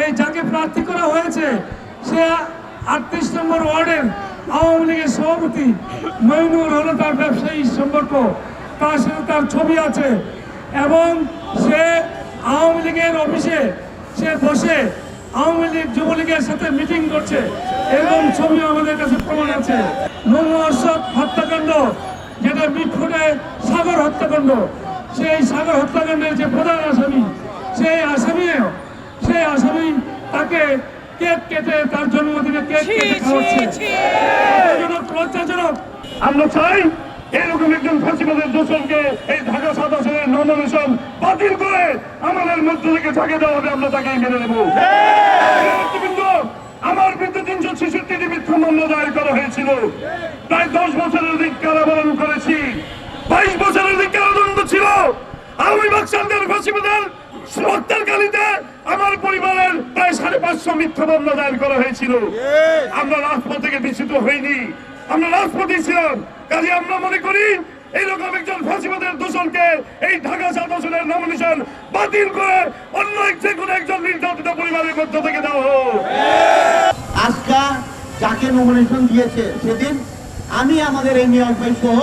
এই যাকে প্রার্থী করা হয়েছে সে 38 নম্বর ওয়ার্ডের আওয়ামী লীগের সভাপতি মইনুর হলো তার ব্যবসায়ী সম্পর্ক, তার সাথে তার ছবি আছে এবং সে আওয়ামী লীগের অফিসে সে বসে আওয়ামী লীগ যুবলীগের সাথে মিটিং করছে এবং ছবি আমাদের কাছে প্রমাণ আছে। মোহাম্মদ হত্যাকাণ্ড যেটা মিটফুটে সাগর হত্যাকাণ্ড, সেই সাগর হত্যাকাণ্ডের যে প্রধান আসামি সেই আসামি তাকে কেক কেটে তার জন্মদিনে কেক কেটে খাওয়াচ্ছে। লজ্জাজনক। আমরা চাই এরকম একজন ফাঁসিবাদের দোষরকে এই ঢাকা 7 আসনের নমিনেশন বাতিল করে আমাদের মধ্য থেকে ঝাঁকে দেওয়া হবে, আমরা তাকে মেনে নেব। আমার বিরুদ্ধে 366টি মিথ্যা মামলা দায়ের করা হয়েছিল, প্রায় 10 বছরের অধিক কারাবরণ করেছি, 22 বছরের অধিক কারাদণ্ড ছিল। আওয়ামী বাকশালদের ফাঁসিবাদের হত্যার কালিতে আমার পরিবারের প্রায় 550 মিথ্যা মামলা দায়ের করা হয়েছিল। আমরা রাজপথ থেকে বিচ্যুত হইনি, আমরা রাজপথে ছিলাম। কাজে আমরা মনে করি এইরকম একজন ফাঁসিবাদের দোষরকে এই ঢাকা 7 আসনের নমিনেশন বাতিল করে অন্য যে কোনো একজন নির্যাতিত পরিবারের মধ্য থেকে দেওয়া হোক। আজকে যাকে নমিনেশন দিয়েছে সেদিন আমি আমাদের এই নিয়োগ সহ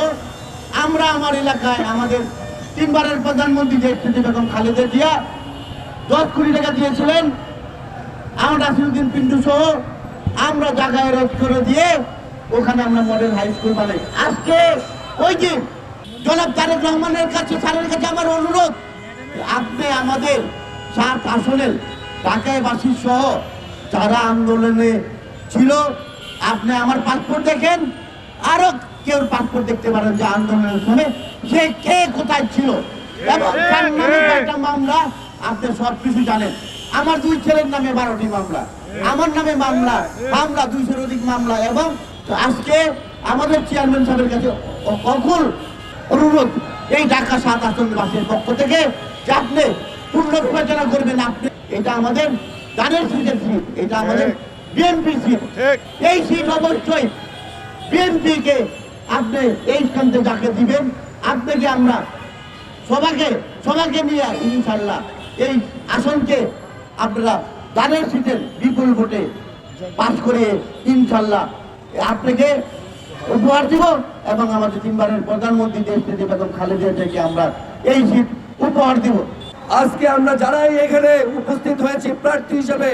আমরা আমার এলাকায় আমাদের 3 বারের প্রধানমন্ত্রী দেশনেত্রী বেগম খালেদা জিয়া 10 কোটি টাকা দিয়েছিলেন, আমার নাসিরউদ্দিন পিন্টু সহ আমরা জায়গায় রোধ করে দিয়ে ওখানে আমরা মডেল হাই স্কুল বানাই। আজকে ওই যে জনাব তারেক রহমানের কাছে স্যারের কাছে আমার অনুরোধ, আপনি আমাদের 7 আসনের ঢাকাবাসী সহ যারা আন্দোলনে ছিল আপনি আমার পাসপোর্ট দেখেন, আরো কেউ পাসপোর্ট দেখতে পারেন যে আন্দোলনের সময় সে কে কোথায় ছিল এবং তার নামে কয়টা মামলা আপনি সব কিছু জানেন। আমার 2 ছেলের নামে 12টি মামলা, আমার নামে মামলা 200-এর অধিক মামলা। এবং আজকে আমাদের চেয়ারম্যান সাহেবের কাছে অকুল অনুরোধ এই ঢাকা 7 আসনবাসীর পক্ষ থেকে যে আপনি পূর্ণ বিবেচনা করবেন। আপনি এটা আমাদের গানের সিটের সিট, এটা আমাদের বিএনপি সিট, এই সিট অবশ্যই বিএনপিকে আপনি এই স্থানতে যাকে দিবেন আপনাকে আমরা সবাইকে নিয়ে ইনশাল্লাহ এই আসনকে আপনারা গানের সিটের বিপুল ভোটে পাস করে ইনশাল্লাহ আপনাকে উপহার দিব এবং আমাদের 3 বারের প্রধানমন্ত্রী দেশনেত্রী বেগম খালেদা জিয়াকে আমরা এই সিট উপহার দিব। আজকে আমরা যারাই এখানে উপস্থিত হয়েছি প্রার্থী হিসেবে,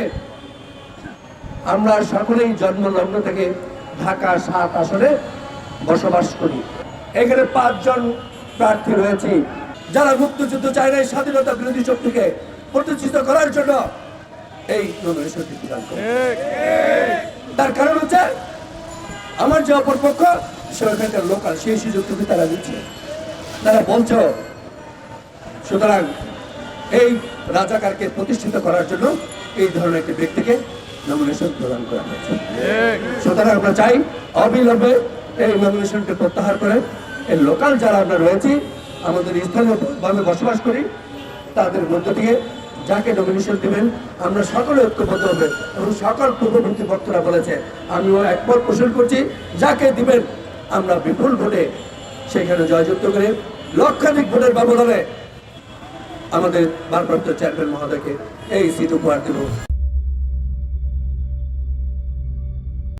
আমরা সকলেই জন্মলগ্ন থেকে ঢাকা 7 আসনে বসবাস করি। এখানে 5 জন প্রার্থী রয়েছে যারা মুক্তিযুদ্ধ চায় না, স্বাধীনতা বিরোধী শক্তিকে প্রতিষ্ঠিত করার জন্য এই নমিনেশনটি প্রদান করে। তার কারণ হচ্ছে আমার যে অপরপক্ষ সেখানকার লোকাল সেই সুযোগটুকু তারা দিচ্ছে, তারা বলছে। সুতরাং এই রাজাকারকে প্রতিষ্ঠিত করার জন্য এই ধরনের একটি ব্যক্তিকে নমিনেশন প্রদান করা হয়েছে। সুতরাং আমরা চাই অবিলম্বে এই নমিনেশনকে প্রত্যাহার করে এই লোকাল যারা আমরা রয়েছি আমাদের স্থানীয়ভাবে বসবাস করি তাদের মধ্য থেকে যাকে নমিনেশন দেবেন আমরা সকলে ঐক্যবদ্ধ হবে এবং সকল পূর্ববর্তী বক্তারা বলেছে, আমিও একমত পোষণ করছি, যাকে দিবেন আমরা বিপুল ভোটে সেখানে জয়যুক্ত করে লক্ষাধিক ভোটের ব্যবধানে আমাদের ভারপ্রাপ্ত চেয়ারম্যান মহোদয়কে এই সিট উপহার দেব।